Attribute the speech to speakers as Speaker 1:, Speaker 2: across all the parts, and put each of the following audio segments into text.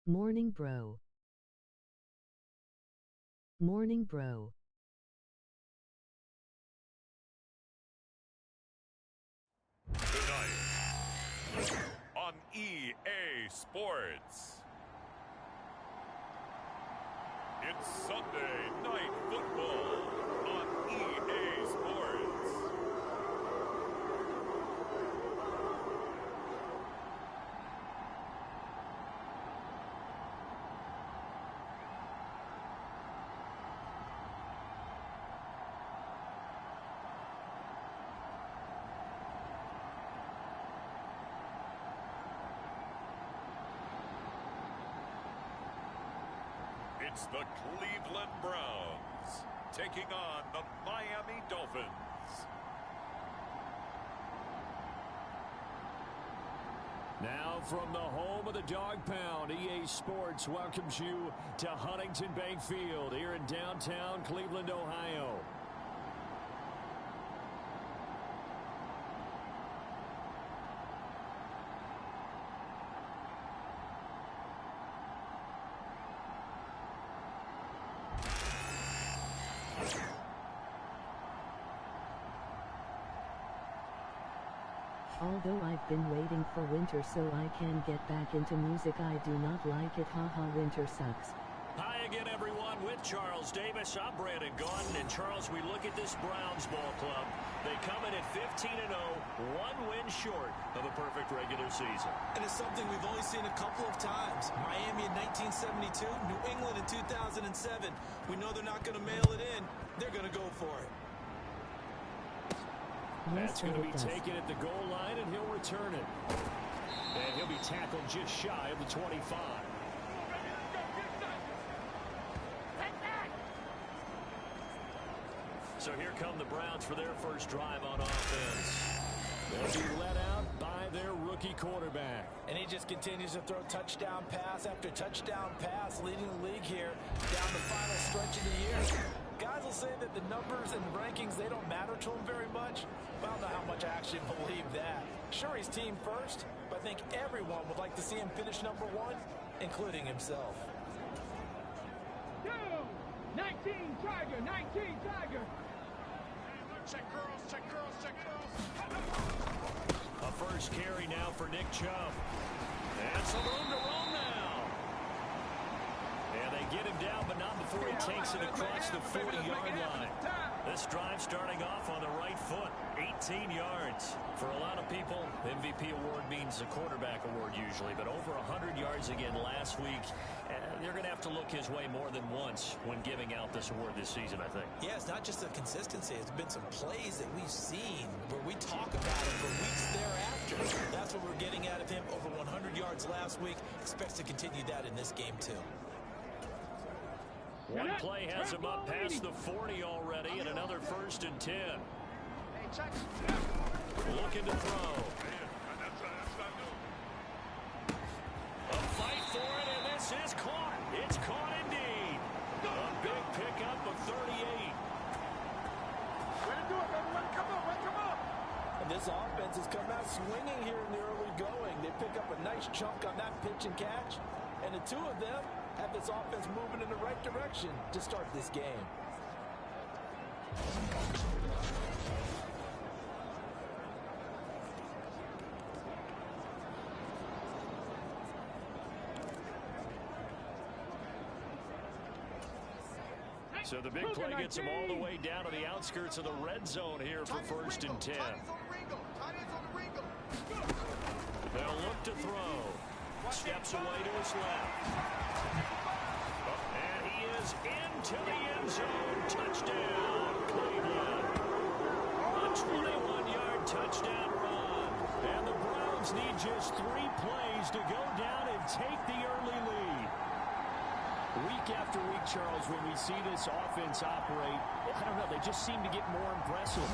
Speaker 1: Morning, bro. Morning, bro.
Speaker 2: Tonight on EA Sports. It's Sunday Night Football on EA Sports. It's the Cleveland Browns taking on the Miami Dolphins.
Speaker 3: Now from the home of the Dog Pound, EA Sports welcomes you to Huntington Bank Field here in downtown Cleveland, Ohio.
Speaker 1: Although I've been waiting for winter so I can get back into music, I do not like it. Haha, winter sucks.
Speaker 3: Hi again, everyone, with Charles Davis. I'm Brandon Gaudin, and Charles, we look at this Browns ball club. They come in at 15-0, one win short of a perfect regular season.
Speaker 4: And it's something we've only seen a couple of times. Miami in 1972, New England in 2007. We know they're not going to mail it in. They're going to go for it.
Speaker 3: That's going to be taken at the goal line, and he'll return it. And he'll be tackled just shy of the 25. So here come the Browns for their first drive on offense. They'll be let out by their rookie quarterback.
Speaker 4: And he just continues to throw touchdown pass after touchdown pass, leading the league here down the final stretch of the year. Guys will say that the numbers and rankings, they don't matter to him very much. But I don't know how much I actually believe that. Sure, he's team first, but I think everyone would like to see him finish number one, including himself.
Speaker 5: 19 Tiger, 19 Tiger.
Speaker 2: Check girls, check girls, check girls.
Speaker 3: A first carry now for Nick Chubb. And some room to roam now. And they get him down, but not before he takes it across the 40-yard line. This drive starting off on the right foot, 18 yards. For a lot of people, MVP award means a quarterback award usually, but over 100 yards again last week. They're going to have to look his way more than once when giving out this award this season, I think.
Speaker 4: Yeah, it's not just the consistency. It's been some plays that we've seen where we talk about it for weeks thereafter. That's what we're getting out of him. Over 100 yards last week. Expects to continue that in this game, too.
Speaker 3: One play has him up past the 40 already, and another 1st and 10. Looking to throw. A fight for it, and this is caught. It's caught indeed. A big pickup of 38.
Speaker 5: Way to do it, baby. Way to come up, way to come up.
Speaker 4: And this offense has come out swinging here in the early going. They pick up a nice chunk on that pitch and catch. And the two of them have this offense moving in the right direction to start this game.
Speaker 3: So the big play gets him all the way down to the outskirts of the red zone here for 1st and 10. They'll look to throw. Steps away to his left. And he is into the end zone. Touchdown, Cleveland. A 21-yard touchdown run. And the Browns need just 3 plays to go down and take the early lead. Week after week, Charles, when we see this offense operate, I don't know, they just seem to get more impressive.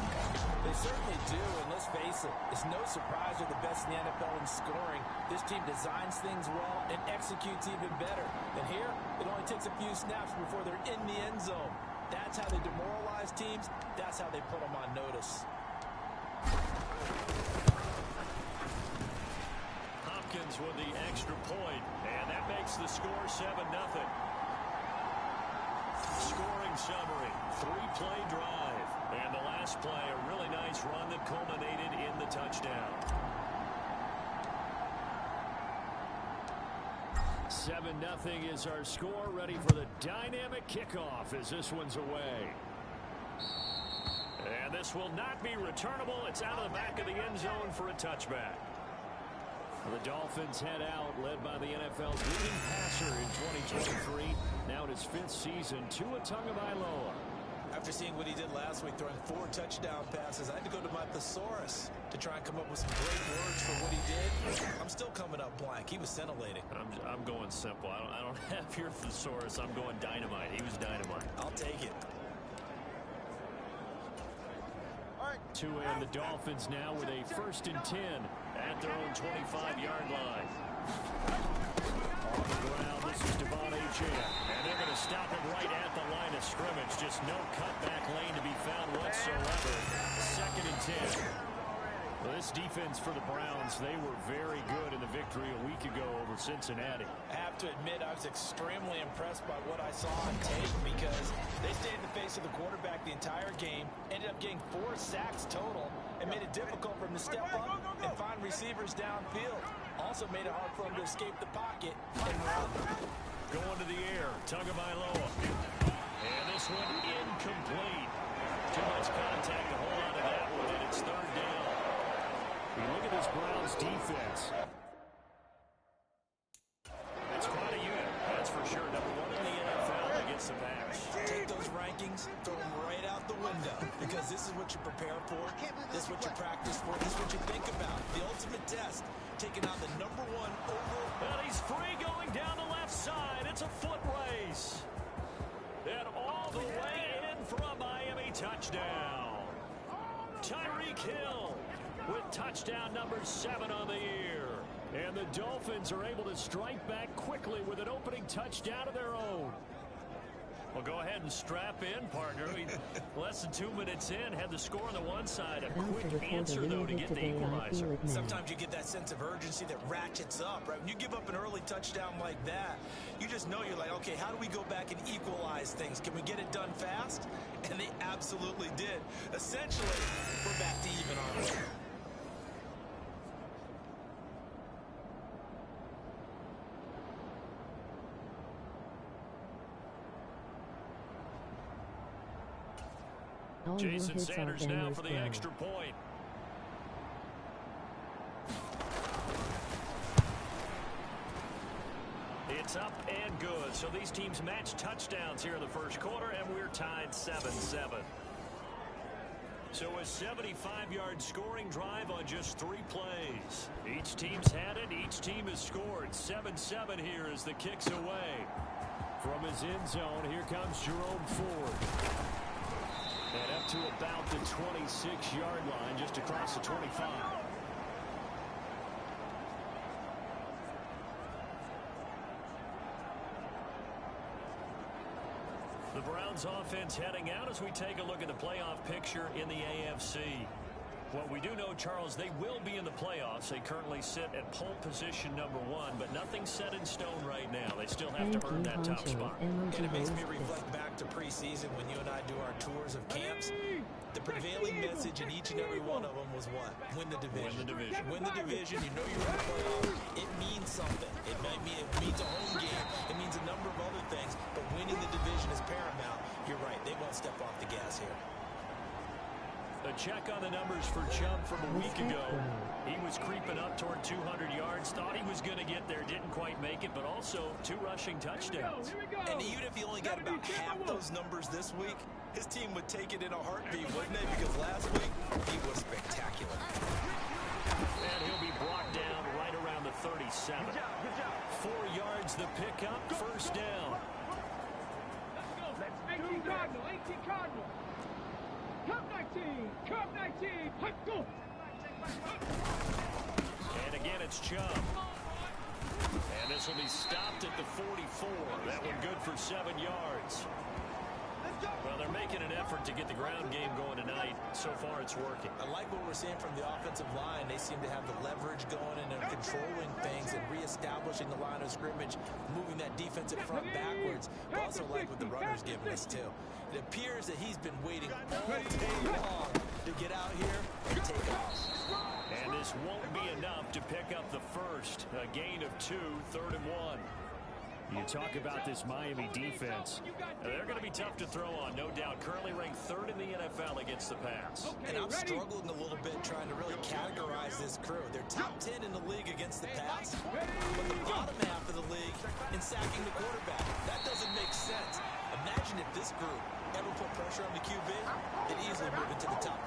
Speaker 4: They certainly do, and let's face it, it's no surprise they're the best in the NFL in scoring. This team designs things well and executes even better. And here, it only takes a few snaps before they're in the end zone. That's how they demoralize teams. That's how they put them on notice.
Speaker 3: Falcons with the extra point, and that makes the score 7-0. Scoring summary, 3-play drive. And the last play, a really nice run that culminated in the touchdown. 7-0 is our score, ready for the dynamic kickoff as this one's away. And this will not be returnable. It's out of the back of the end zone for a touchback. The Dolphins head out, led by the NFL's leading passer in 2023. Now in his 5th season, Tua Tagovailoa.
Speaker 4: After seeing what he did last week, throwing 4 touchdown passes, I had to go to my thesaurus to try and come up with some great words for what he did. I'm still coming up blank. He was scintillating.
Speaker 3: I'm going simple. I don't have your thesaurus. I'm going dynamite. He was dynamite.
Speaker 4: I'll take it.
Speaker 3: Tua and the Dolphins now with a 1st and 10 at their own 25-yard line. On the ground, this is Devon Achane. And they're going to stop it right at the line of scrimmage. Just no cutback lane to be found whatsoever. 2nd and 10. Well, this defense for the Browns, they were very good in the victory a week ago over Cincinnati.
Speaker 4: I have to admit, I was extremely impressed by what I saw on tape because they stayed in the face of the quarterback the entire game, ended up getting 4 sacks total, and made it difficult for him to step up and find receivers downfield. Also made it hard for him to escape the pocket and run.
Speaker 3: Going to the air, Tagovailoa. And this one incomplete. Too much contact to hold on to that one, and it's 3rd down. You look at this Browns defense. It's quite a unit, that's for sure. Number 1 in the NFL against the pass.
Speaker 4: Take those rankings, throw them right out the window, because this is what you prepare for, this is what you practice for, this is what you think about. The ultimate test, taking out the number 1 overall.
Speaker 3: Well, he's free going down the left side. It's a foot race. And all the way in for a Miami touchdown. Tyreek Hill with touchdown number 7 on the year. And the Dolphins are able to strike back quickly with an opening touchdown of their own. Well, go ahead and strap in, partner. Less than 2 minutes in, had the score on the one side. A quick answer, though, to get the equalizer.
Speaker 4: Sometimes you get that sense of urgency that ratchets up, right? When you give up an early touchdown like that, you just know you're like, okay, how do we go back and equalize things? Can we get it done fast? And they absolutely did. Essentially, we're back to even, aren't we?
Speaker 3: Jason Sanders now for the extra point. It's up and good. So these teams match touchdowns here in the first quarter, and we're tied 7-7. So a 75-yard scoring drive on just 3 plays. Each team's had it. Each team has scored. 7-7 here as the kick's away. From his end zone, here comes Jerome Ford. And up to about the 26-yard line, just across the 25. The Browns offense heading out as we take a look at the playoff picture in the AFC. What we do know, Charles, they will be in the playoffs. They currently sit at pole position number 1, but nothing's set in stone right now. They still have to earn that top spot.
Speaker 4: And it makes me reflect back to preseason when you and I do our tours of camps. The prevailing message in each and every one of them was what? Win the division.
Speaker 3: Win the division.
Speaker 4: Win the division. You know you're in the playoffs. It means something. It means a home game. It means a number of other things. But winning the division is paramount. You're right. They won't step off the gas here.
Speaker 3: A check on the numbers for Chubb from a week ago. He was creeping up toward 200 yards. Thought he was going to get there. Didn't quite make it, but also 2 rushing touchdowns.
Speaker 4: And even if he only got about half those numbers this week, his team would take it in a heartbeat, wouldn't they? Because last week, he was spectacular.
Speaker 3: And he'll be brought down right around the 37.
Speaker 5: Good job.
Speaker 3: 4 yards the pickup, first down.
Speaker 5: Let's go. 18 Cardinal. 18 Cardinal. Cup 19. Cup 19. Let's go.
Speaker 3: And again, it's Chubb. And this will be stopped at the 44. That one good for 7 yards. Well, they're making making an effort to get the ground game going tonight. So far, it's working.
Speaker 4: I like what we're seeing from the offensive line. They seem to have the leverage going and they're controlling things and reestablishing the line of scrimmage, moving that defensive front backwards. But also like what the runner's giving us, too. It appears that he's been waiting all day long to get out here and take off.
Speaker 3: And this won't be enough to pick up the first. A gain of 2, 3rd and 1. You talk about this Miami defense. They're going to be tough to throw on, no doubt. Currently ranked 3rd in the NFL against the pass.
Speaker 4: And I'm struggling a little bit trying to really categorize this crew. They're top 10 in the league against the pass, but the bottom half of the league in sacking the quarterback. That doesn't make sense. Imagine if this group ever put pressure on the QB, they'd easily move into the top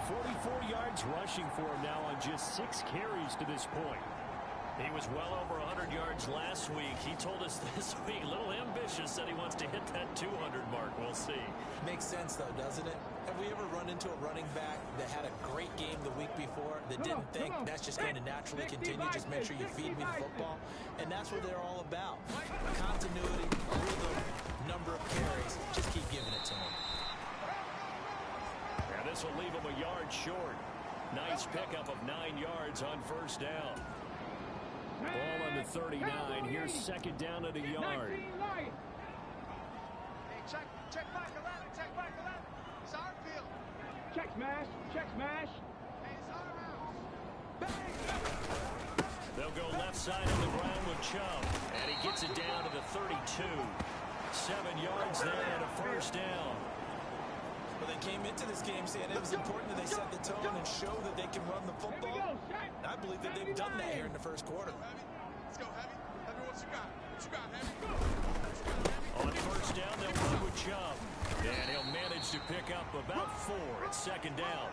Speaker 4: 5.
Speaker 3: 44 yards rushing for him now on just 6 carries to this point. He was well over 100 yards last week. He told us this week, a little ambitious, said he wants to hit that 200 mark. We'll see.
Speaker 4: Makes sense, though, doesn't it? Have we ever run into a running back that had a great game the week before that didn't think that's just going to naturally continue? Just make sure you feed me the football. And that's what they're all about. Continuity, rhythm, number of carries. Just keep giving it to them.
Speaker 3: And this will leave him a yard short. Nice pickup of 9 yards on 1st down. Ball on the 39. Here's 2nd down at a yard.
Speaker 5: Hey, check back 11, check back 11. It's our field. Check smash, check smash. Hey, it's our house. Bang!
Speaker 3: They'll go left side on the ground with Chubb. And he gets it down to the 32. 7 yards there and a 1st down.
Speaker 4: Well, they came into this game saying it was important that they set the tone and show that they can run the football. And I believe that they've done that here in the 1st quarter.
Speaker 5: Let's go, Heavy. Heavy, what you got? What you got, Heavy?
Speaker 3: On 1st down, they'll run with Chubb. And he'll manage to pick up about 4 at 2nd down.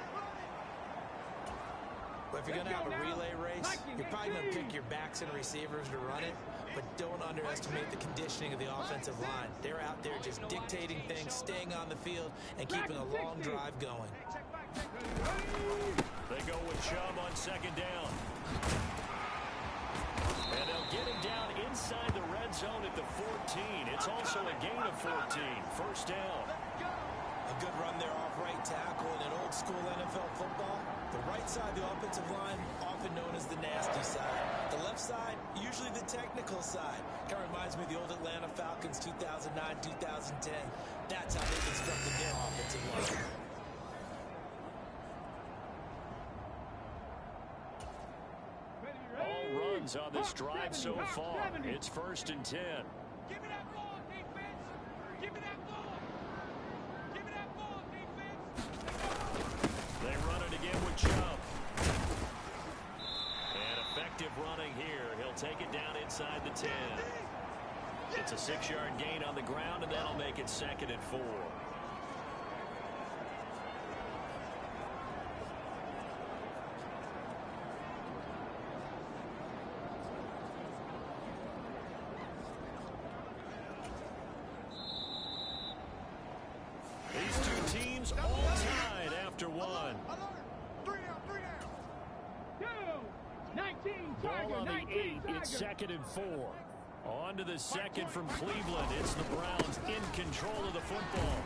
Speaker 4: But if you're going to have a relay race, you're probably going to pick your backs and receivers to run it. But don't underestimate the conditioning of the offensive line. They're out there just dictating things, staying on the field, and keeping a long drive going.
Speaker 3: They go with Chubb on 2nd down. And they'll get him down inside the red zone at the 14. It's also a gain of 14. 1st down.
Speaker 4: A good run there off right tackle in an old school NFL football. The right side of the offensive line, often known as the nasty side. The left side, usually the technical side. Kind of reminds me of the old Atlanta Falcons 2009, 2010. That's how they constructed their offensive line.
Speaker 3: All runs on this drive so far. It's 1st and 10.
Speaker 5: Give me that ball, defense. Give me that ball. Give me that ball, defense.
Speaker 3: They run it again with Chubb. And effective running here. He'll take it down inside the 10. It's a 6-yard gain on the ground, and that'll make it 2nd and 4. These two teams all tied after 1.
Speaker 5: 3 down. 19
Speaker 3: Ball
Speaker 5: Tiger,
Speaker 3: on the
Speaker 5: 19
Speaker 3: 8. It's
Speaker 5: Tiger.
Speaker 3: 2nd and 4. On to the 2nd from Cleveland. It's the Browns in control of the football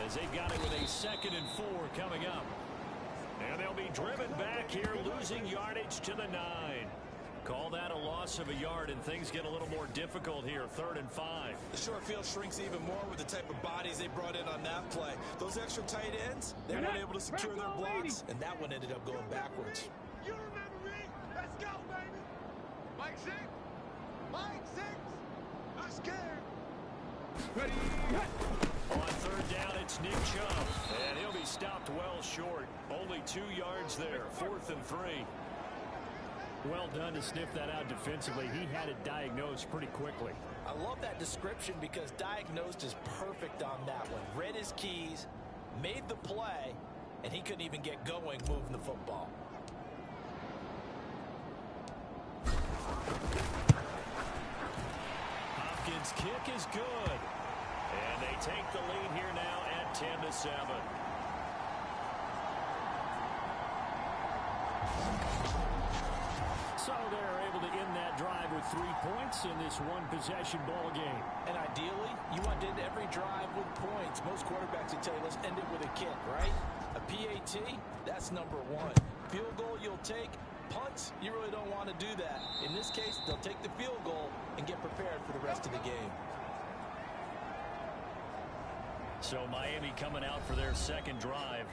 Speaker 3: as they've got it with a 2nd and 4 coming up. And they'll be driven back here, losing yardage to the 9. Call that a loss of a yard, and things get a little more difficult here. 3rd and 5.
Speaker 4: The short field shrinks even more with the type of bodies they brought in on that play. Those extra tight ends, they weren't able to secure their blocks, and that one ended up going backwards.
Speaker 5: You remember me? Let's go, baby. Mike 6. Mike 6. I'm scared. Ready.
Speaker 3: On 3rd down, it's Nick Chubb, and he'll be stopped well short. Only 2 yards there. 4th and 3. Well done to sniff that out defensively. He had it diagnosed pretty quickly.
Speaker 4: I love that description because diagnosed is perfect on that one. Read his keys, made the play, and he couldn't even get going moving the football.
Speaker 3: Hopkins' kick is good. And they take the lead here now at 10-7. So they're able to end that drive with 3 points in this one-possession ball game.
Speaker 4: And ideally, you want to end every drive with points. Most quarterbacks would tell you, let's end it with a kick, right? A PAT, that's number one. Field goal you'll take. Punts, you really don't want to do that. In this case, they'll take the field goal and get prepared for the rest of the game.
Speaker 3: So Miami coming out for their second drive.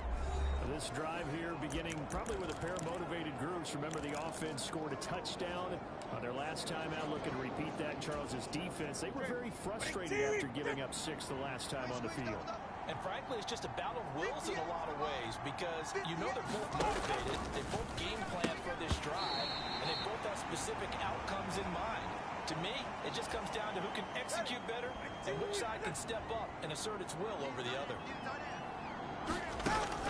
Speaker 3: This drive here beginning probably with a pair of motivated groups. Remember, the offense scored a touchdown on their last time out. Looking to repeat that. Charles's defense, they were very frustrated after giving up 6 the last time on the field.
Speaker 4: And frankly, it's just a battle of wills in a lot of ways because you know they're both motivated. They both game plan for this drive, and they both have specific outcomes in mind. To me, it just comes down to who can execute better and which side can step up and assert its will over the other.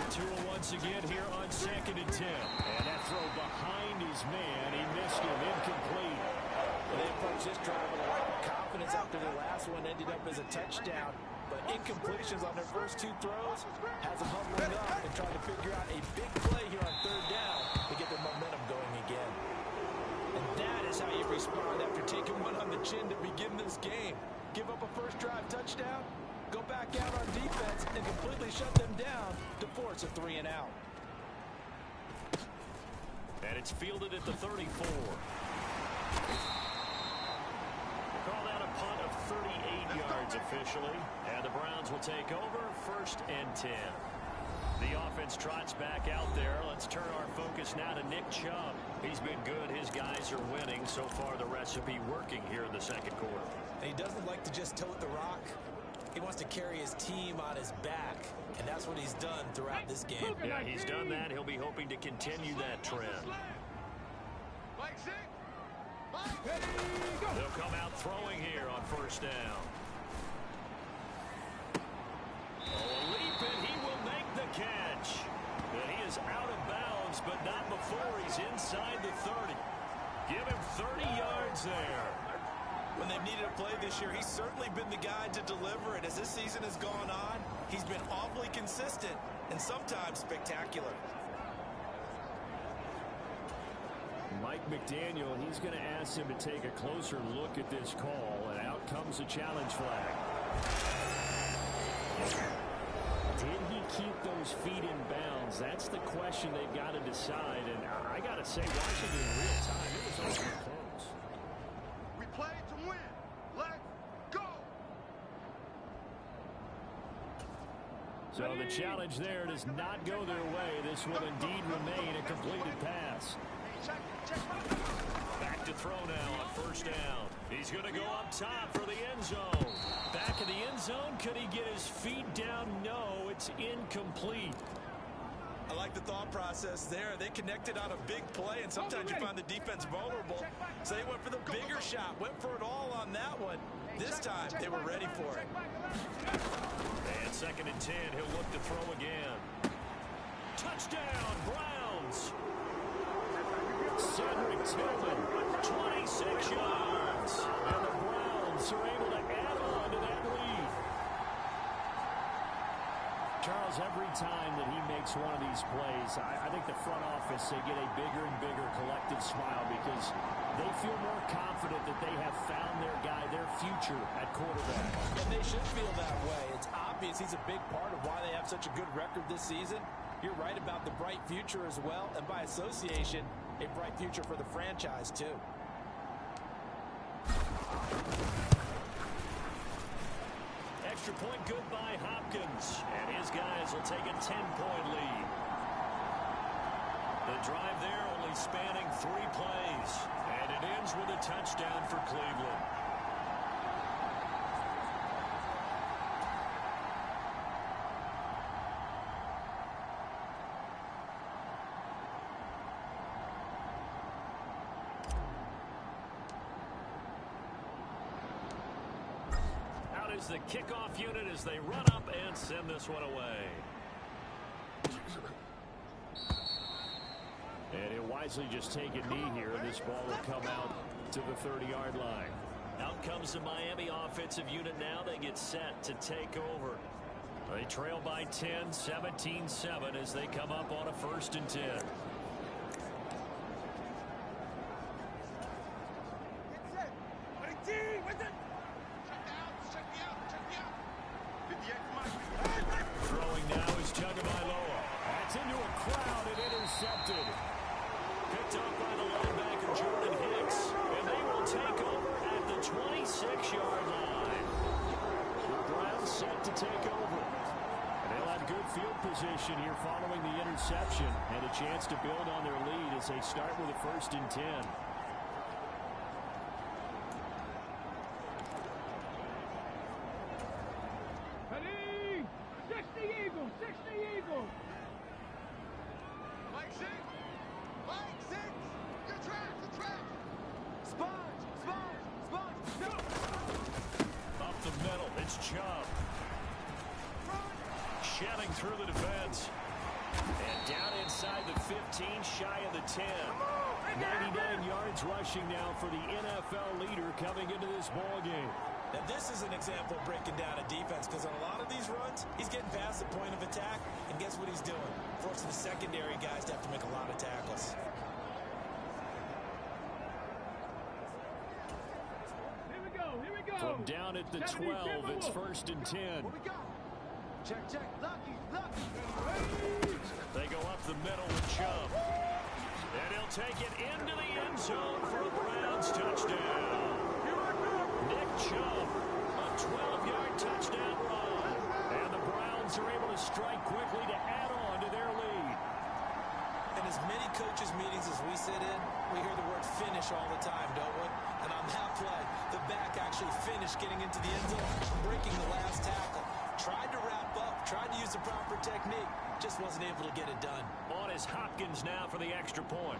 Speaker 3: Tua once again here on 2nd and 10. And that throw behind his man. He missed him. Incomplete.
Speaker 4: Well, they approached this drive with a lot of confidence after their last one ended up as a touchdown. But incompletions on their first 2 throws has them huddling up and trying to figure out a big play here on 3rd down to get their momentum going again. And that is how you respond after taking one on the chin to begin this game. Give up a first drive touchdown, go back out on defense, and completely shut them down to force a 3 and out.
Speaker 3: And it's fielded at the 34. Call that a punt of 38 yards officially. And the Browns will take over 1st and 10. The offense trots back out there. Let's turn our focus now to Nick Chubb. He's been good. His guys are winning. So far, the recipe working here in the second quarter.
Speaker 4: And he doesn't like to just tote the rock. He wants to carry his team on his back, and that's what he's done throughout this game.
Speaker 3: Yeah, he's done that. He'll be hoping to continue that trend. They'll come out throwing here on 1st down. Oh, leap, and he will make the catch. And he is out of bounds, but not before he's inside the 30. Give him 30 yards there.
Speaker 4: When they've needed a play this year, he's certainly been the guy to deliver it. As this season has gone on, he's been awfully consistent and sometimes spectacular.
Speaker 3: Mike McDaniel, he's going to ask him to take a closer look at this call, and out comes a challenge flag. Did he keep those feet in bounds? That's the question they've got to decide, and I got to say, watching it in real time, it was almost close.
Speaker 5: We play to win. Let's go.
Speaker 3: So the challenge there does not go their way. This will indeed remain a completed pass. Back to throw now on 1st down. He's going to go up top for the end zone. Back in the end zone. Could he get his feet down? No, it's incomplete.
Speaker 4: I like the thought process there. They connected on a big play, and sometimes you find the defense vulnerable. So they went for the bigger shot, went for it all on that one. This time, they were ready for it.
Speaker 3: And 2nd and 10, he'll look to throw again. Touchdown, Browns. Cedric Tillman, 26 yards. And the Browns are able to add on to that lead. Charles, every time that he makes one of these plays, I think the front office, they get a bigger and bigger collective smile because they feel more confident that they have found their guy, their future at quarterback.
Speaker 4: And they should feel that way. It's obvious he's a big part of why they have such a good record this season. You're right about the bright future as well, and by association, a bright future for the franchise, too.
Speaker 3: Extra point good by Hopkins, and his guys will take a 10-point lead. The drive there only spanning 3 plays, and it ends with a touchdown for Cleveland. The kickoff unit as they run up and send this one away. And he'll wisely just take a knee here. This ball will come out to the 30-yard line. Out comes the Miami offensive unit now. They get set to take over. They trail by 10, 17-7 as they come up on a 1st and 10. take over. And they'll have good field position here following the interception and a chance to build on their lead as they start with a 1st and 10.
Speaker 5: Ready? 60 Eagles, 60 Eagles. Mike 6. Mike 6. Good trash, good trash. Sponge, sponge, sponge.
Speaker 3: Up the middle, it's Chubb. Shedding through the defense. And down inside the 15, shy of the 10. 99 yards rushing now for the NFL leader coming into this ball game.
Speaker 4: Now, this is an example of breaking down a defense, because on a lot of these runs, he's getting past the point of attack, and guess what he's doing? Forcing the secondary guys to have to make a lot of tackles.
Speaker 5: Here we go, here we go.
Speaker 3: From down at the 12, it's 1st and 10.
Speaker 5: What we got? Check, check. Lucky, lucky.
Speaker 3: They go up the middle with Chubb. And he'll take it into the end zone for a Browns touchdown. Nick Chubb, a 12-yard touchdown run. And the Browns are able to strike quickly to add on to their lead.
Speaker 4: In as many coaches' meetings as we sit in, we hear the word finish all the time, don't we? And on that play, the back actually finished getting into the end zone, breaking the last tackle. Tried to wrap up, tried to use the proper technique, just wasn't able to get it done.
Speaker 3: On is Hopkins now for the extra point.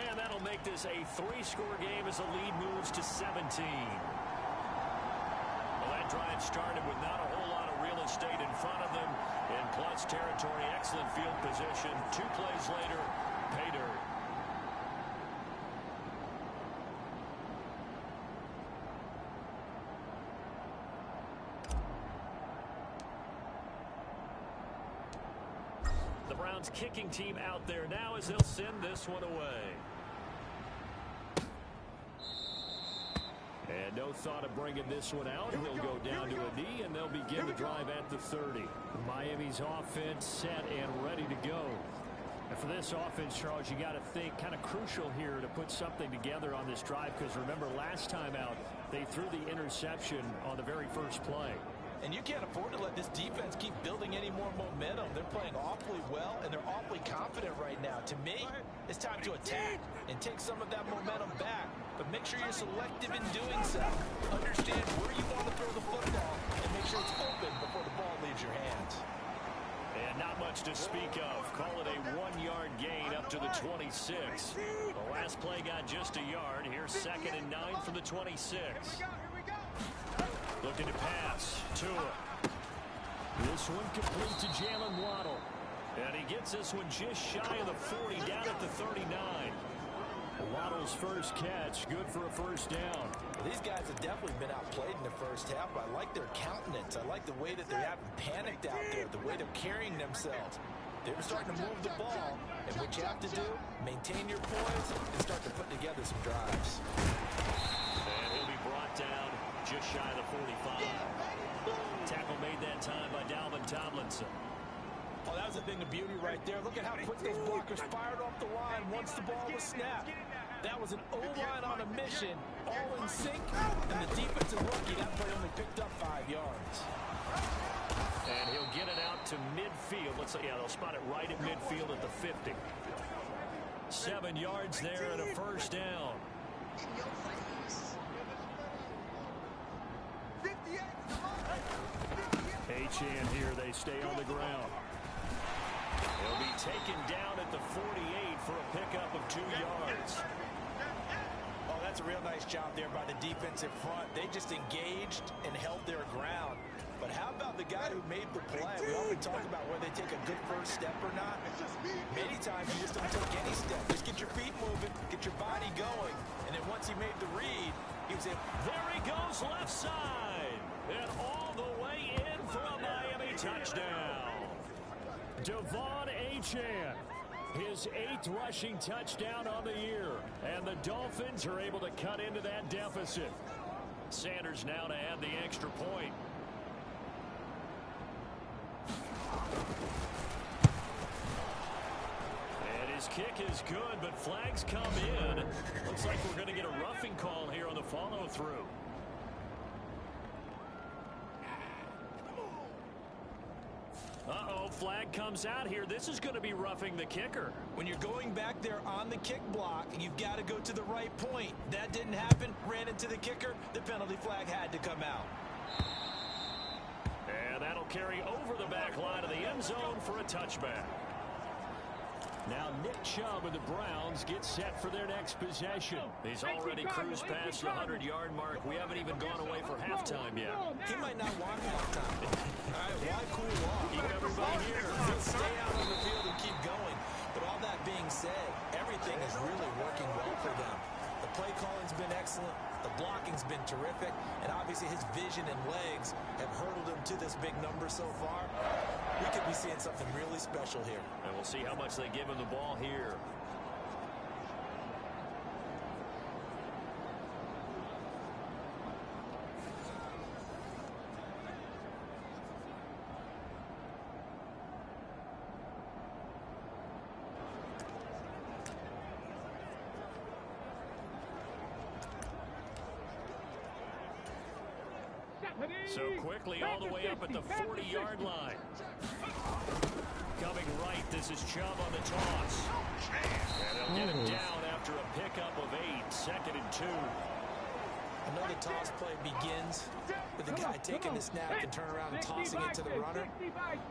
Speaker 3: And that'll make this a 3-score game as the lead moves to 17. Well, that drive started with not a whole lot of real estate in front of them. In plus territory, excellent field position. 2 plays later, pay dirt. The Browns kicking team out there now as they'll send this one away. And no thought of bringing this one out. He'll go down to a knee, and they'll begin the drive at the 30. Miami's offense set and ready to go. And for this offense, Charles, you got to think kind of crucial here to put something together on this drive, because remember last time out, they threw the interception on the very first play.
Speaker 4: And you can't afford to let this defense keep building any more momentum. They're playing awfully well, and they're awfully confident right now. To me, it's time to attack and take some of that momentum back. But make sure you're selective in doing so. Understand where you want to throw the football, and make sure it's open before the ball leaves your hands.
Speaker 3: And not much to speak of. Call it a 1-yard gain up to the 26. The last play got just a yard. Here's 2nd and 9 for the 26. Looking to pass. Tua. This one complete to Jalen Waddle. And he gets this one just shy of the 40, down at the 39. Waddle's first catch, good for a first down.
Speaker 4: Well, these guys have definitely been outplayed in the first half, but I like their countenance. I like the way that they haven't panicked out there, the way they're carrying themselves. They're starting to move the ball, and what you have to do, maintain your poise and start to put together some drives.
Speaker 3: And he'll be brought down just shy of the 45. Tackle made that time by Dalvin Tomlinson.
Speaker 4: Oh, that was a thing of beauty right there. Look at how quick those blockers fired off the line once the ball was snapped. That was an O-line on a mission, all in sync, and the defensive rookie, that play only picked up 5 yards.
Speaker 3: And he'll get it out to midfield. Let's say, yeah, they'll spot it right at midfield at the 50. 7 yards there and a first down. Achane here, they stay on the ground. He'll be taken down at the 48 for a pickup of 2 yards.
Speaker 4: Oh, that's a real nice job there by the defensive front. They just engaged and held their ground. But how about the guy who made the play? We often talk about whether they take a good first step or not. Many times you just don't take any step. Just get your feet moving, get your body going. And then once he made the read, he was in.
Speaker 3: There he goes left side. And all the way in for a Miami touchdown. Devon Achane, his 8th rushing touchdown on the year. And the Dolphins are able to cut into that deficit. Sanders now to add the extra point. And his kick is good, but flags come in. follow through. Uh-oh, flag comes out here. This is going to be roughing the kicker.
Speaker 4: When you're going back there on the kick block, you've got to go to the right point. That didn't happen. Ran into the kicker. The penalty flag had to come out.
Speaker 3: And that'll carry over the back line of the end zone for a touchback. Now Nick Chubb and the Browns get set for their next possession. He's already cruised past the 100-yard mark. We haven't even gone away for halftime yet.
Speaker 4: He might not want halftime. All right, why cool off?
Speaker 3: Keep everybody here.
Speaker 4: He'll stay out on the field and keep going. But all that being said, everything is really working well for them. The play calling's been excellent. The blocking's been terrific. And obviously his vision and legs have hurdled him to this big number so far. We could be seeing something really special here.
Speaker 3: And we'll see how much they give him the ball here. So quickly all the way up at the 40-yard line. Coming right, this is Chubb on the toss. And they'll get him down after a pickup of 8, 2nd and 2.
Speaker 4: I know the toss play begins with the guy taking the snap and turn around and tossing it to the runner.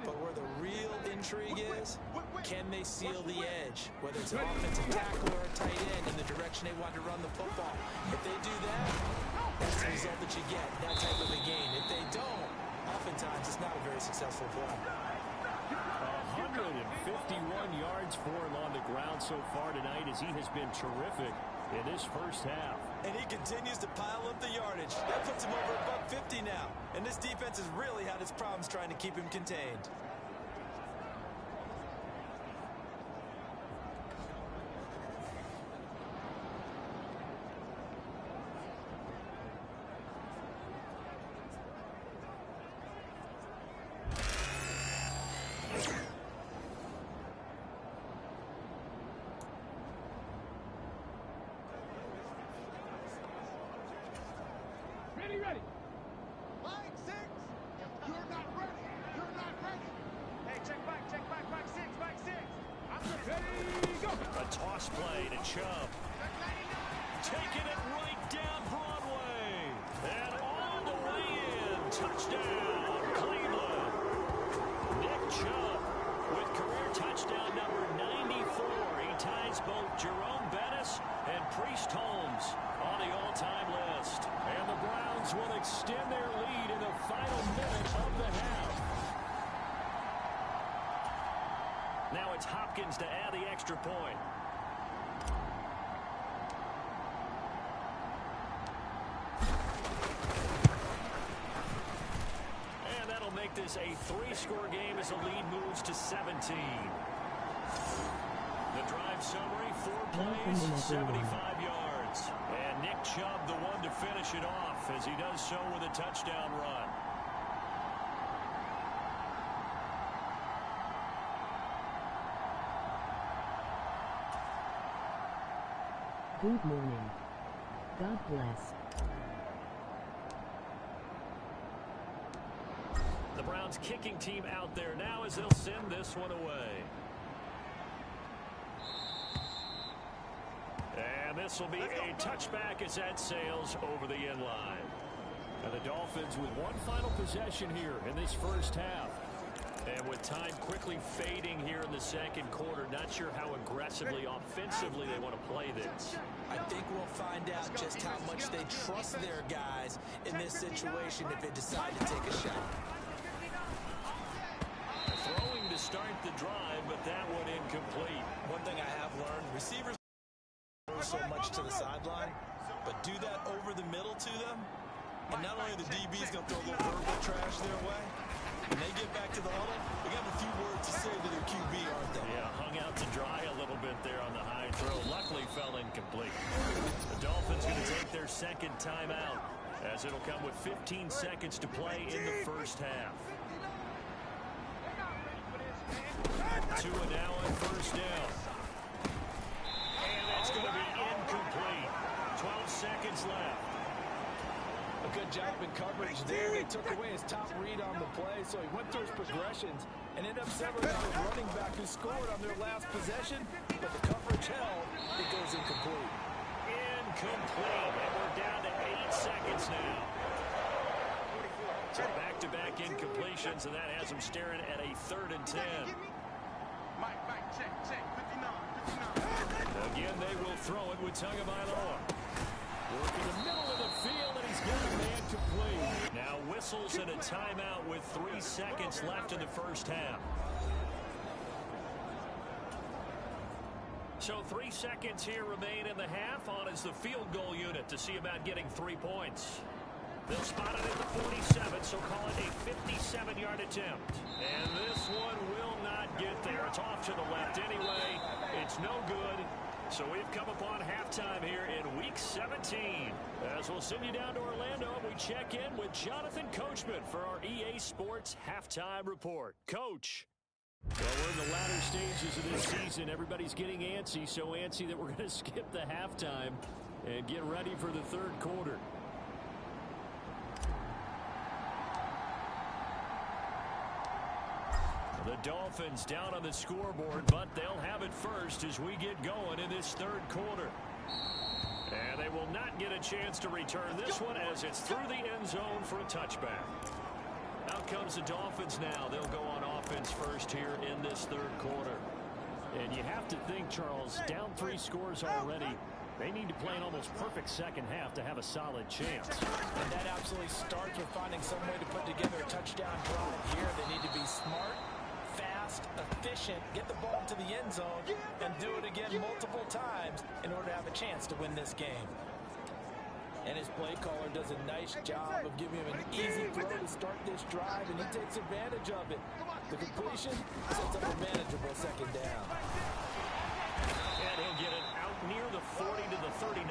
Speaker 4: But where the real intrigue is, can they seal the edge? Whether it's an offensive tackle or a tight end in the direction they want to run the football. If they do that, that's the result that you get, that type of a game. If they don't, oftentimes it's not a very successful play.
Speaker 3: 151 yards for him on the ground so far tonight as he has been terrific in this first half.
Speaker 4: And he continues to pile up the yardage. That puts him over $150 now. And this defense has really had its problems trying to keep him contained.
Speaker 5: Ready. Line 6. You're not ready. You're not ready. Hey, check back, 6. I'm ready. Go.
Speaker 3: A toss play to Chubb. Taking it right down Broadway. And all the way in. Touchdown, Cleveland. Nick Chubb with career touchdown number 94. He ties both Jerome Bettis and Priest Holmes on the all-time list. And the Browns will extend their lead in the final minute of the half. Now it's Hopkins to add the extra point. And that'll make this a 3-score game as the lead moves to 17. The drive summary, 4 plays, 75 yards. And Nick Chubb, the one to finish it off, as he does so with a touchdown run.
Speaker 1: Good morning. God bless.
Speaker 3: The Browns kicking team out there now as they'll send this one away. And this will be a touchback as that sails over the end line. And the Dolphins with one final possession here in this first half. And with time quickly fading here in the second quarter, not sure how aggressively, offensively they want to play this.
Speaker 4: I think we'll find out just how much they trust their guys in this situation if they decide to take a shot.
Speaker 3: Throwing to start the drive, but that one incomplete.
Speaker 4: One thing I have learned, receivers so much to the sideline, but do that over the middle to them, and not only are the DBs going to throw a little verbal trash their way, when they get back to the huddle, they got a few words to say to their QB, aren't they?
Speaker 3: Yeah, hung out to dry a little bit there on the high throw. Luckily fell incomplete. The Dolphins going to take their second timeout as it'll come with 15 seconds to play in the first half. Tua now on first down. And that's going to be incomplete. 12 seconds left.
Speaker 4: A good job in coverage there. They took away his top read on the play, so he went through his progressions and ended up severing out his running back who scored on their last possession, but the coverage held. It goes incomplete.
Speaker 3: Incomplete, and we're down to 8 seconds now. So back-to-back incompletions, and that has them staring at a 3rd and 10.
Speaker 5: Mike, check, 59.
Speaker 3: Again, they will throw it with Tagovailoa. Work in the middle of the field, and he's got a man complete. Now whistles and a timeout with 3 seconds left in the first half. So 3 seconds here remain in the half. On is the field goal unit to see about getting 3 points. They'll spot it at the 47, so call it a 57-yard attempt. And this one will not get there. It's off to the left anyway. It's no good. So we've come upon halftime here in Week 17. As we'll send you down to Orlando, and we check in with Jonathan Coachman for our EA Sports Halftime Report. Coach. Well, we're in the latter stages of this season. Everybody's getting antsy, so antsy that we're going to skip the halftime and get ready for the 3rd quarter. The Dolphins down on the scoreboard, but they'll have it first as we get going in this 3rd quarter. And they will not get a chance to return this one as it's through the end zone for a touchback. Out comes the Dolphins now. They'll go on offense first here in this 3rd quarter. And you have to think, Charles, down 3 scores already. They need to play an almost perfect second half to have a solid chance.
Speaker 4: And that absolutely starts with finding some way to put together a touchdown drive here. They need to be smart, fast, efficient, get the ball to the end zone, and do it again multiple times in order to have a chance to win this game. And his play caller does a nice job of giving him an easy throw to start this drive, and he takes advantage of it. The completion sets up a manageable second down.
Speaker 3: And he'll get it out near the 40 to the 39.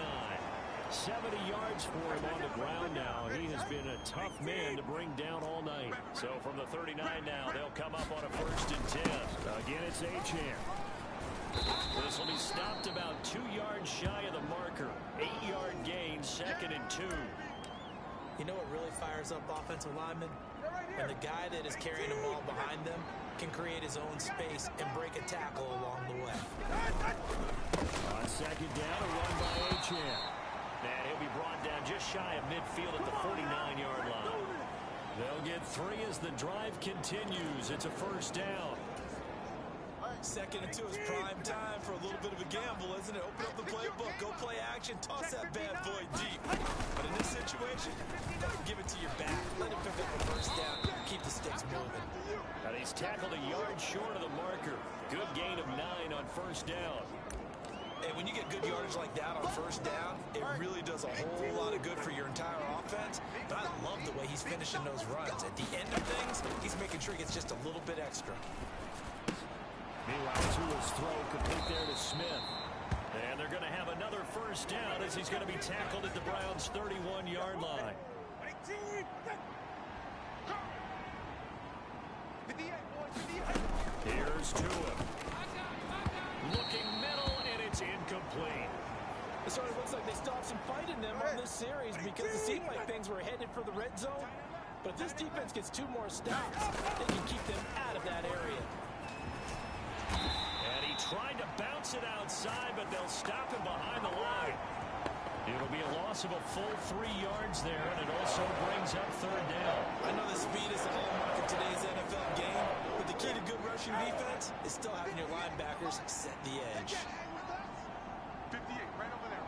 Speaker 3: 70 yards for him on the ground now. He has been a tough man to bring down all night. So from the 39 now, they'll come up on a 1st and 10. Again, it's Achane. This will be stopped about 2 yards shy of the marker. 8-yard gain, 2nd and 2.
Speaker 4: You know what really fires up offensive linemen? When the guy that is carrying the ball behind them can create his own space and break a tackle along the way.
Speaker 3: On 2nd down, a run by Achane. And he'll be brought down just shy of midfield at the 49-yard line. They'll get 3 as the drive continues. It's a 1st down.
Speaker 4: 2nd and 2 is prime time for a little bit of a gamble, isn't it? Open up the playbook, go play action, toss that bad boy deep. But in this situation, give it to your back. Let him pick up a 1st down. Keep the sticks moving.
Speaker 3: And he's tackled a yard short of the marker. Good gain of 9 on 1st down.
Speaker 4: And when you get good yardage like that on 1st down, it really does a whole lot of good for your entire offense. But I love the way he's finishing those runs. At the end of things, he's making sure he gets just a little bit extra.
Speaker 3: Meanwhile, Tua's throw complete there to Smith. And they're going to have another 1st down as he's going to be tackled at the Browns' 31-yard line. Here's Tua. Looking middle, and it's incomplete.
Speaker 4: It sort of looks like they still have some fight in them on this series because it seemed like things were headed for the red zone. But if this defense gets 2 more stops, they can keep them out of that area.
Speaker 3: And he tried to bounce it outside, but they'll stop him behind the line. It'll be a loss of a full 3 yards there, and it also brings up 3rd down.
Speaker 4: I know the speed is the hallmark of today's NFL game, but the key to good rushing defense is still having your linebackers set the edge.
Speaker 5: 58, right over there,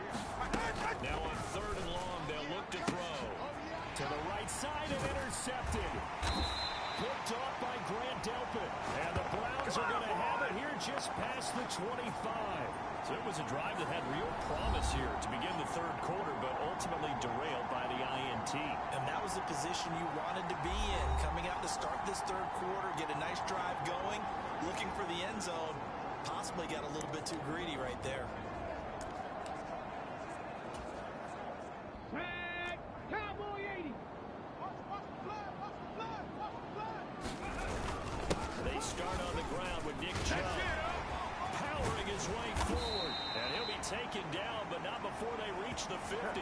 Speaker 5: Yeah.
Speaker 3: Now on 3rd and long, they'll look to throw. To the right side and intercepted. Picked off by Grant Delpit. And the Browns are going to have it here just past the 25. So it was a drive that had real promise here to begin the 3rd quarter, but ultimately derailed by the INT.
Speaker 4: And that was the position you wanted to be in, coming out to start this 3rd quarter, get a nice drive going, looking for the end zone. Possibly got a little bit too greedy right there.
Speaker 5: Cowboy 80. Watch the blood.
Speaker 3: They start on the ground with Nick Chubb powering his way forward. And he'll be taken down, but not before they reach approach the 50.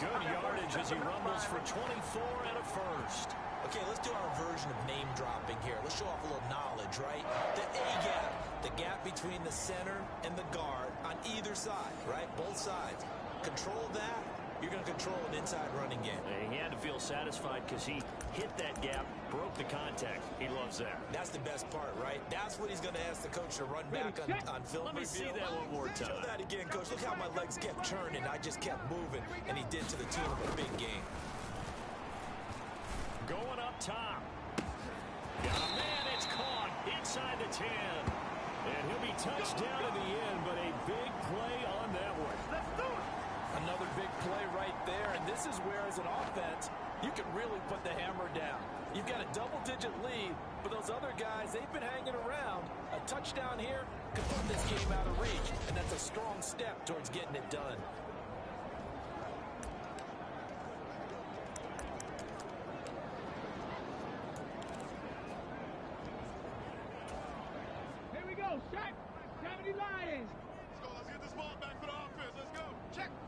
Speaker 3: Good yardage as he rumbles for 24 and a first.
Speaker 4: Okay, let's do our version of name dropping here. Let's show off a little knowledge, right? The A-gap, the gap between the center and the guard on either side, right? Both sides. Control that, you're going to control an inside running game.
Speaker 3: He had to feel satisfied because he hit that gap, broke the contact. He loves that.
Speaker 4: That's the best part, right? That's what he's going to ask the coach to run back on film
Speaker 3: Let me
Speaker 4: review.
Speaker 3: see that one more time.
Speaker 4: Show that again, coach. Look how my legs kept churning. I just kept moving, and he did to the tune of a big game.
Speaker 3: Going up top. Got a man, it's caught inside the 10. And he'll be touched down in the end, but a big play on that one.
Speaker 5: Let's do it.
Speaker 4: Another big play right there, and this is where, as an offense, you can really put the hammer down. You've got a double-digit lead, but those other guys, they've been hanging around. A touchdown here could put this game out of reach, and that's a strong step towards getting it done.
Speaker 5: Here we go, Shaq. 70 Lions. Let's get this ball back for the offense. Let's go.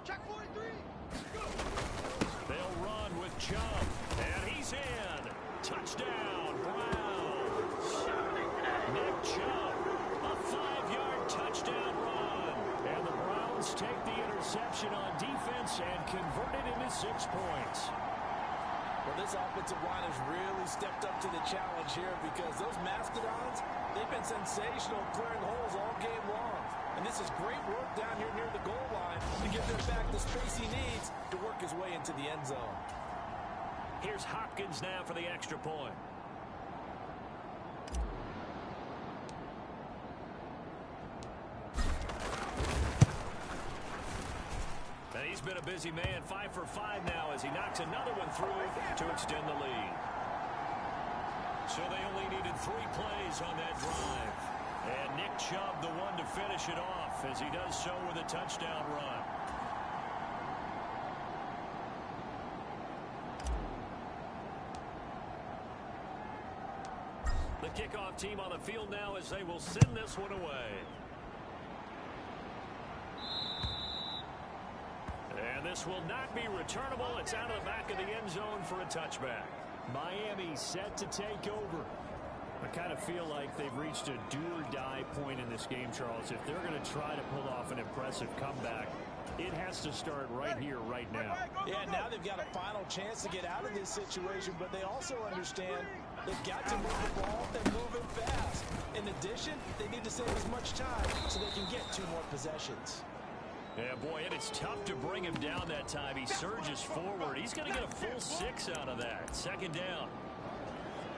Speaker 5: Check 43. Let's go.
Speaker 3: They'll run with Chubb, and he's in. Touchdown, Browns. Nick Chubb, a 5-yard touchdown run. And the Browns take the interception on defense and convert it into 6 points.
Speaker 4: Well, this offensive line has really stepped up to the challenge here because those Mastodons, they've been sensational clearing holes all game long. And this is great work down here near the goal line to give him back the space he needs to work his way into the end zone.
Speaker 3: Here's Hopkins now for the extra point. And he's been a busy man, 5 for 5 now as he knocks another one through to extend the lead. So they only needed 3 plays on that drive. And Nick Chubb, the one to finish it off as he does so with a touchdown run. The kickoff team on the field now as they will send this one away. And this will not be returnable. It's out of the back of the end zone for a touchback. Miami set to take over. I kind of feel like they've reached a do-or-die point in this game, Charles. If they're going to try to pull off an impressive comeback, it has to start right here, right now.
Speaker 4: Yeah, now they've got a final chance to get out of this situation, but they also understand they've got to move the ball and move it fast. In addition, they need to save as much time so they can get 2 more possessions.
Speaker 3: Yeah, boy, and it's tough to bring him down that time. He surges forward. He's going to get a full 6 out of that. 2nd down.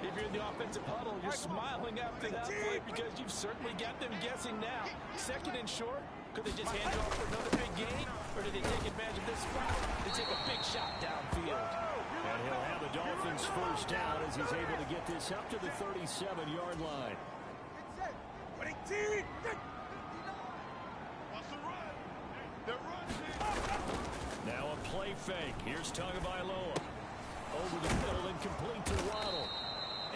Speaker 4: If you're in the offensive huddle, you're smiling after that play because you've certainly got them guessing now. 2nd and short, could they just hand it off for another big gain? Or do they take advantage of this spot to take a big shot downfield?
Speaker 3: And he'll have the Dolphins first down as he's able to get this up to the 37-yard line. Now a play fake. Here's Tagovailoa. Over the middle and complete to Waddle.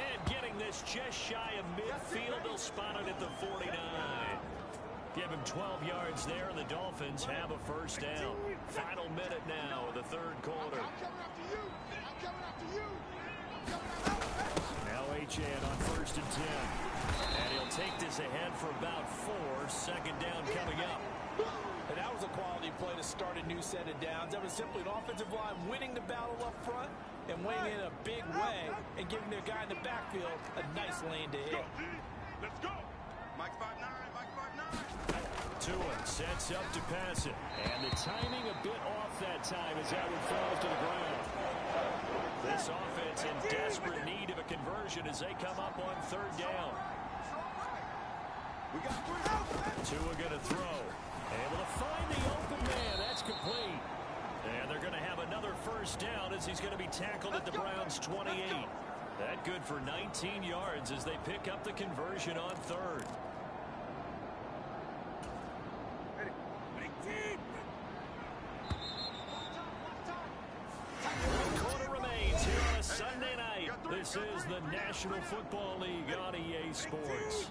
Speaker 3: And getting this just shy of midfield. They'll spot it at the 49. Give him 12 yards there, and the Dolphins have a first down. Final minute now of the 3rd quarter. Now Achane on 1st and 10. And he'll take this ahead for about 4. 2nd down coming up.
Speaker 4: And that was a quality play to start a new set of downs. That was simply an offensive line winning the battle up front and weighing in a big way and giving their guy in the backfield a nice lane to hit.
Speaker 5: Let's go. Mike 5'9", Mike 5'9".
Speaker 3: Tua sets up to pass it. And the timing a bit off that time as that one falls to the ground. This offense in desperate need of a conversion as they come up on 3rd down. Tua going to throw. Able to find the open man. That's complete. And they're going to have another first down as he's going to be tackled at the Browns' 28. That good for 19 yards as they pick up the conversion on 3rd. Quarter remains here on a Sunday night. This is the National Football League on EA Sports.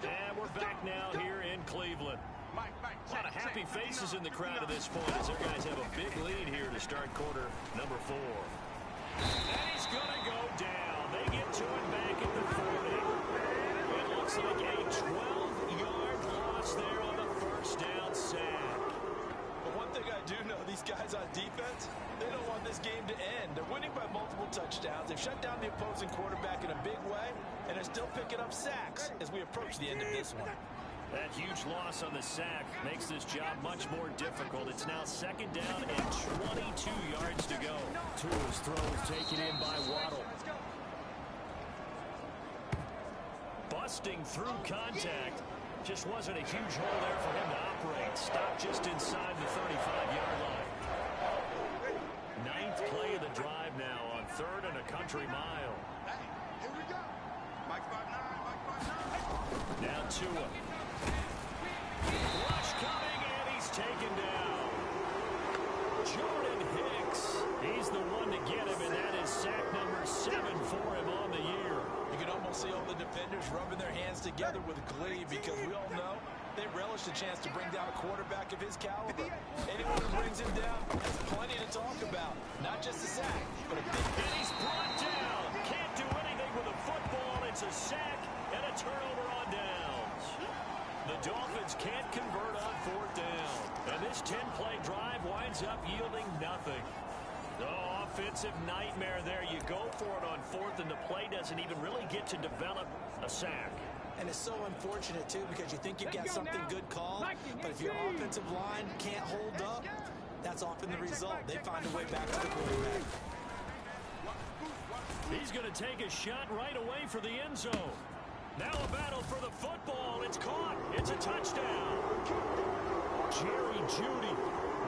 Speaker 3: And we're back now here in Cleveland. A lot of happy faces in the crowd at this point as their guys have a big lead here to start quarter number 4. And he's going to go down. They get to him back at the 40. It looks like a 12-yard loss there on the first down sack.
Speaker 4: But one thing I do know, these guys on defense, they don't want this game to end. They're winning by multiple touchdowns. They've shut down the opposing quarterback in a big way, and they're still picking up sacks as we approach the end of this one.
Speaker 3: That huge loss on the sack makes this job much more difficult. It's now second down and 22 yards to go. Tua's throws taken in by Waddle. Busting through contact. Just wasn't a huge hole there for him to operate. Stopped just inside the 35-yard line. 9th play of the drive now on 3rd and a country mile.
Speaker 5: Hey, here we go. Mike 5'9",
Speaker 3: Now Tua. Rush coming, and he's taken down. Jordan Hicks. He's the one to get him, and that is sack number 7 for him on the year.
Speaker 4: You can almost see all the defenders rubbing their hands together with glee because we all know they relish the chance to bring down a quarterback of his caliber. Anyone who brings him down has plenty to talk about. Not just a sack, but a big...
Speaker 3: And he's brought down. Can't do anything with a football. It's a sack and a turnover on downs. The Dolphins can't convert on 4th down. And this 10-play drive winds up yielding nothing. Oh, offensive nightmare there. You go for it on 4th, and the play doesn't even really get to develop a sack.
Speaker 4: And it's so unfortunate, too, because you think you've got something good called, but if your offensive line can't hold up, that's often the result. They find a way back to the quarterback.
Speaker 3: He's going to take a shot right away for the end zone. Now a battle for the football. It's caught. It's a touchdown. Jerry Jeudy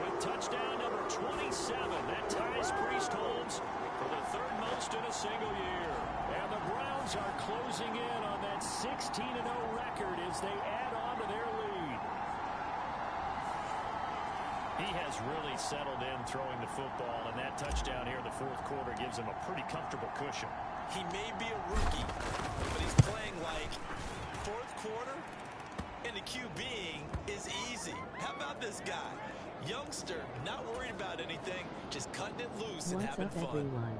Speaker 3: with touchdown number 27. That ties Priest Holmes for the 3rd most in a single year. And the Browns are closing in on that 16-0 record as they add on to their lead. He has really settled in throwing the football, and that touchdown here in the 4th quarter gives him a pretty comfortable cushion.
Speaker 4: He may be a rookie, but he's playing like 4th quarter, and the QBing is easy. How about this guy? Youngster, not worried about anything, just cutting it loose and having fun.
Speaker 1: What's up, everyone?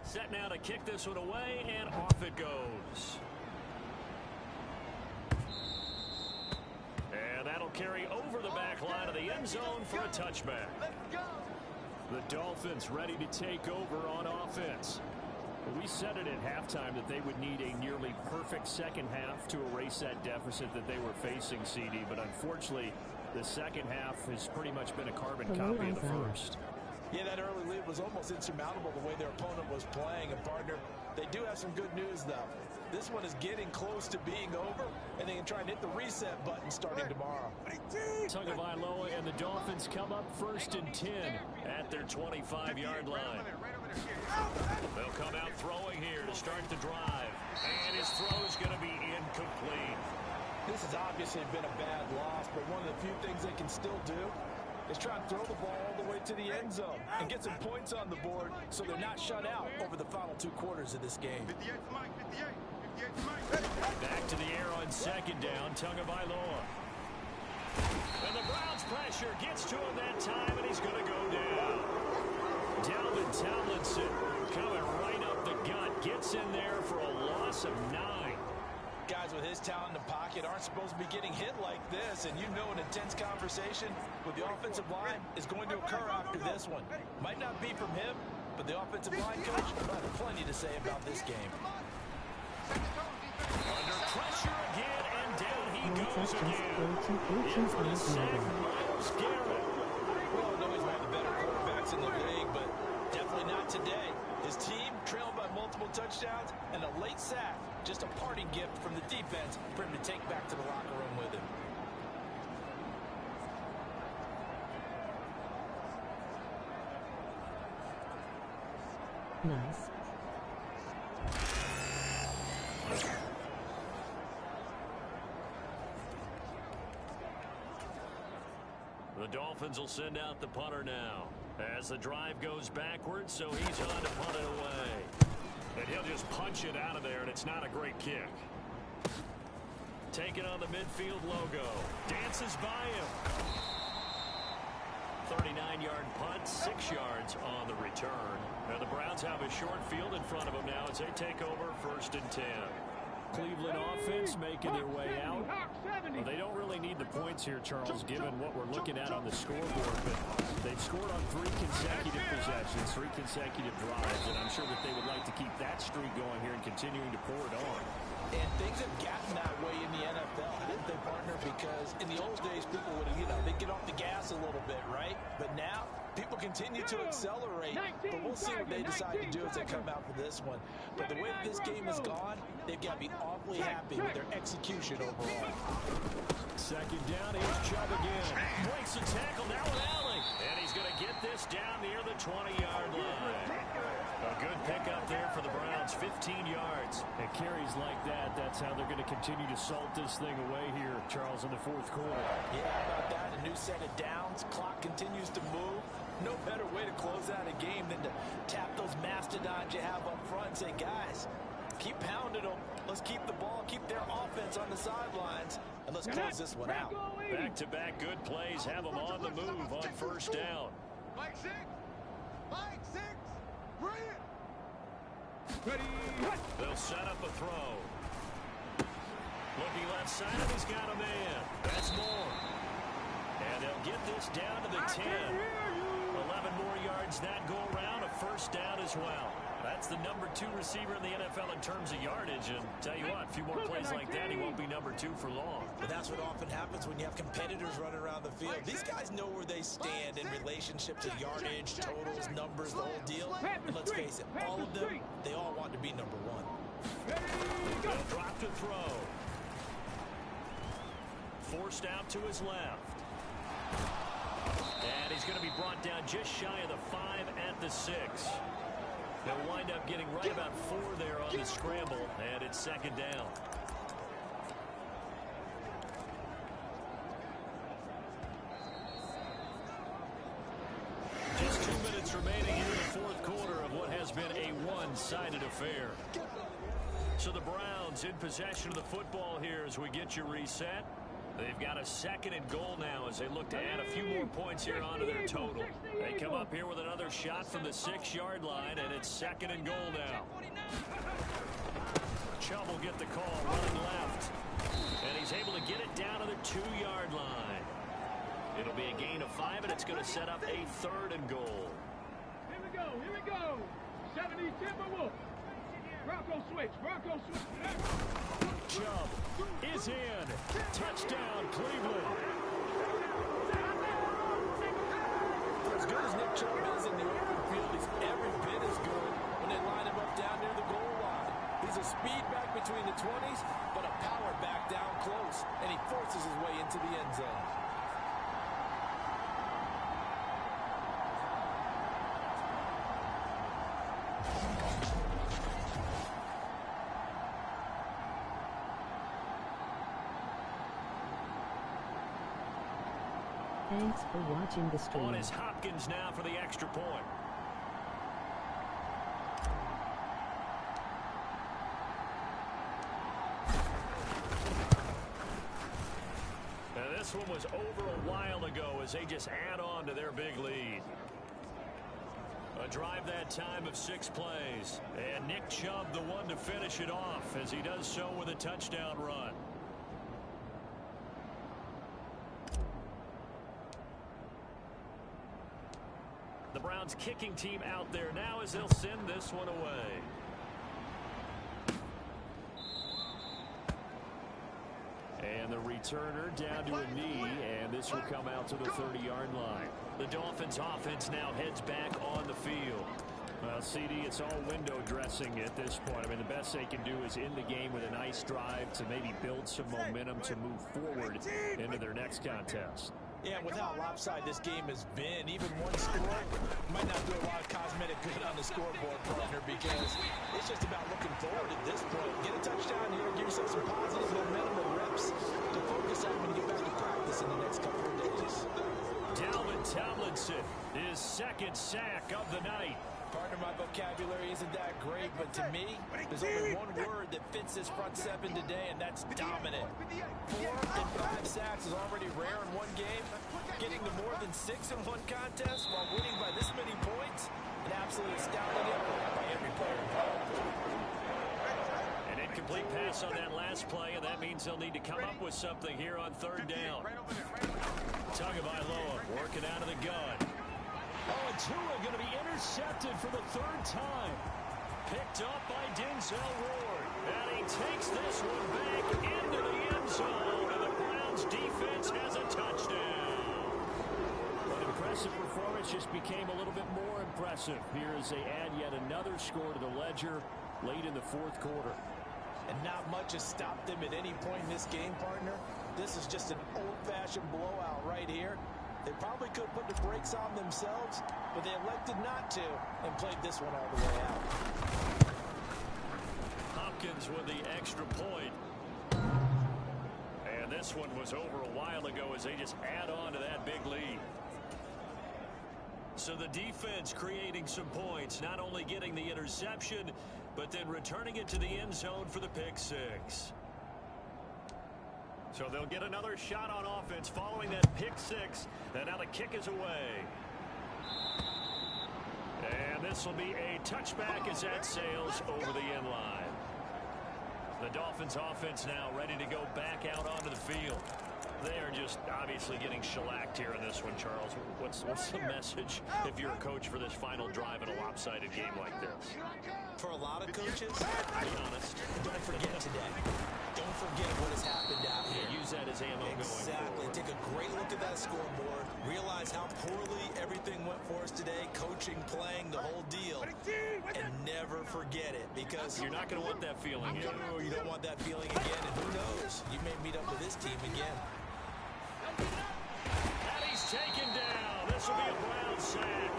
Speaker 3: Set now to kick this one away, and off it goes. And that'll carry over the back line of the end zone for a touchback. The Dolphins ready to take over on offense. We said it at halftime that they would need a nearly perfect second half to erase that deficit that they were facing, CD. But unfortunately, the second half has pretty much been a carbon copy of the first.
Speaker 4: Yeah, that early lead was almost insurmountable the way their opponent was playing. And, partner, they do have some good news, though. This one is getting close to being over, and they can try and hit the reset button starting tomorrow.
Speaker 3: Tagovailoa and the Dolphins come up 1st and 10 at their 25-yard line. They'll come out throwing here to start the drive. And his throw is going to be incomplete.
Speaker 4: This has obviously been a bad loss, but one of the few things they can still do is try and throw the ball all the way to the end zone and get some points on the board so they're not shut out over the final 2 quarters of this game.
Speaker 5: 58 to Mike, 58.
Speaker 3: Back to the air on 2nd down, Tagovailoa. And the Browns pressure gets to him that time, and he's going to go down. Dalvin Tomlinson coming right up the gut, gets in there for a loss of 9.
Speaker 4: Guys with his talent in the pocket aren't supposed to be getting hit like this, and you know an intense conversation with the offensive line is going to occur after this one. Might not be from him, but the offensive line coach will have plenty to say about this game.
Speaker 3: Under pressure again, and down he goes again. In for the sack, Myles Garrett.
Speaker 4: Well, I know he's one of the better quarterbacks in the league, but definitely not today. His team trailed by multiple touchdowns, and a late sack, just a parting gift from the defense for him to take back to the locker room with him.
Speaker 1: Nice.
Speaker 3: The Dolphins will send out the punter now. As the drive goes backwards, so he's on to punt it away. And he'll just punch it out of there, and it's not a great kick. Taking on the midfield logo. Dances by him. 39-yard punt, 6 yards on the return. Now the Browns have a short field in front of them now as they take over 1st and 10. Cleveland offense making their way out. Well, they don't really need the points here, Charles, given what we're looking at on the scoreboard. But they've scored on 3 consecutive possessions, 3 consecutive drives, and I'm sure that they would like to keep that streak going here and continuing to pour it on.
Speaker 4: And things have gotten that way in the NFL, didn't they, partner? Because in the old days, people would, they'd get off the gas a little bit, right? But now, people continue to accelerate. But we'll see what they decide to do as they come out for this one. But the way that this game has gone, they've got to be awfully happy with their execution overall.
Speaker 3: 2nd down, here's Chubb again. Breaks the tackle, now with Allen. And he's going to get this down near the 20-yard line. A good pickup there for the Browns, 15 yards.
Speaker 6: And carries like that, that's how they're going to continue to salt this thing away here, Charles, in the 4th quarter.
Speaker 4: Yeah, how about that? A new set of downs. Clock continues to move. No better way to close out a game than to tap those mastodons you have up front and say, guys, keep pounding them. Let's keep the ball, keep their offense on the sidelines, and let's close this one out.
Speaker 3: Back-to-back good plays have them on the move on 1st down.
Speaker 5: Mike 6. Mike 6. Bring it.
Speaker 3: Ready. They'll set up a throw. Looking left side, and he's got a man. That's more. And they'll get this down to the 10. 11 more yards that go around, a 1st down as well. That's the number 2 receiver in the NFL in terms of yardage. And tell you what, a few more plays like that, he won't be number 2 for long.
Speaker 4: But that's what often happens when you have competitors running around the field. These guys know where they stand in relationship to yardage, totals, numbers, the whole deal. And let's face it, all of them, they all want to be number 1.
Speaker 3: They'll drop to throw. Forced out to his left. And he's going to be brought down just shy of the 5 at the 6. They'll wind up getting right about 4 there on the scramble, and it's 2nd down. Just 2 minutes remaining here in the 4th quarter of what has been a one-sided affair. So the Browns in possession of the football here as we get you reset. They've got a 2nd and goal now as they look to add a few more points here onto their total. They come up here with another shot from the 6-yard line, and it's 2nd and goal now. Chubb will get the call, running left. And he's able to get it down to the 2-yard line. It'll be a gain of 5, and it's going to set up a 3rd and goal.
Speaker 5: Here we go, here we go. 70 Timberwolves. Bronco switch, Bronco switch.
Speaker 6: Chubb is in. Touchdown, Cleveland.
Speaker 4: As good as Nick Chubb is in the open field, he's every bit as good when they line him up down near the goal line. He's a speed back between the 20s, but a power back down close, and he forces his way into the end zone.
Speaker 1: Thanks for watching the stream.
Speaker 3: On is Hopkins now for the extra point. Now this one was over a while ago as they just add on to their big lead. A drive that time of 6 plays. And Nick Chubb the one to finish it off as he does so with a touchdown run. The Browns kicking team out there now as they'll send this one away.
Speaker 6: And the returner down to a knee, and this will come out to the 30-yard line.
Speaker 3: The Dolphins offense now heads back on the field.
Speaker 6: Well, CD, it's all window dressing at this point. I mean, the best they can do is end the game with a nice drive to maybe build some momentum to move forward into their next contest.
Speaker 4: Yeah, with how lopsided this game has been, even one score might not do a lot of cosmetic good on the scoreboard, partner, because it's just about looking forward at this point. Get a touchdown here, give yourself some positive momentum and reps to focus on when you get back to practice in the next couple of days.
Speaker 3: Dalvin Tomlinson is second sack of the night.
Speaker 4: Partner, my vocabulary isn't that great, but to me, there's only one word that fits this front seven today, and that's dominant. 4 and 5 sacks is already rare in one game. Getting to more than 6 in one contest while winning by this many points, an absolutely astounding effort by every player involved.
Speaker 3: An incomplete pass on that last play, and that means they'll need to come up with something here on third down. Tagovailoa working out of the gun. Oh, and Tua going to be intercepted for the third time. Picked up by Denzel Ward. And he takes this one back into the end zone. And the Browns defense has a touchdown. An impressive performance just became a little bit more impressive here as they add yet another score to the ledger late in the fourth quarter.
Speaker 4: And not much has stopped them at any point in this game, partner. This is just an old-fashioned blowout right here. They probably could put the brakes on themselves, but they elected not to and played this one all the way out.
Speaker 3: Hopkins with the extra point. And this one was over a while ago as they just add on to that big lead. So the defense creating some points, not only getting the interception, but then returning it to the end zone for the pick six. So they'll get another shot on offense following that pick six. And now the kick is away. And this will be a touchback as that sails over the end line. The Dolphins offense now ready to go back out onto the field. They are just obviously getting shellacked here in this one, Charles. What's the message if you're a coach for this final drive in a lopsided game like this?
Speaker 4: For a lot of coaches, be honest, don't forget today. Don't forget what has happened out here.
Speaker 3: Use that as ammo going forward.
Speaker 4: Take a great look at that scoreboard. Realize how poorly everything went for us today. Coaching, playing, the whole deal. And never forget it, because
Speaker 3: you're not going to want that feeling again.
Speaker 4: No, you don't want that feeling again. And who knows? You may meet up with this team again.
Speaker 3: And he's taken down. This will be a Brown sack.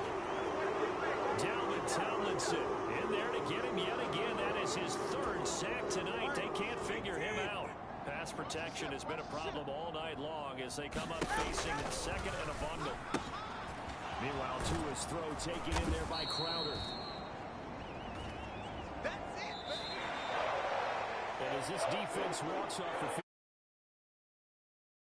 Speaker 3: Dalvin Tomlinson in there to get him yet again. That is his third sack tonight. They can't figure him out. Pass protection has been a problem all night long as they come up facing second and a bundle. Meanwhile, Tua's throw taken in there by Crowder. And as this defense walks off the field,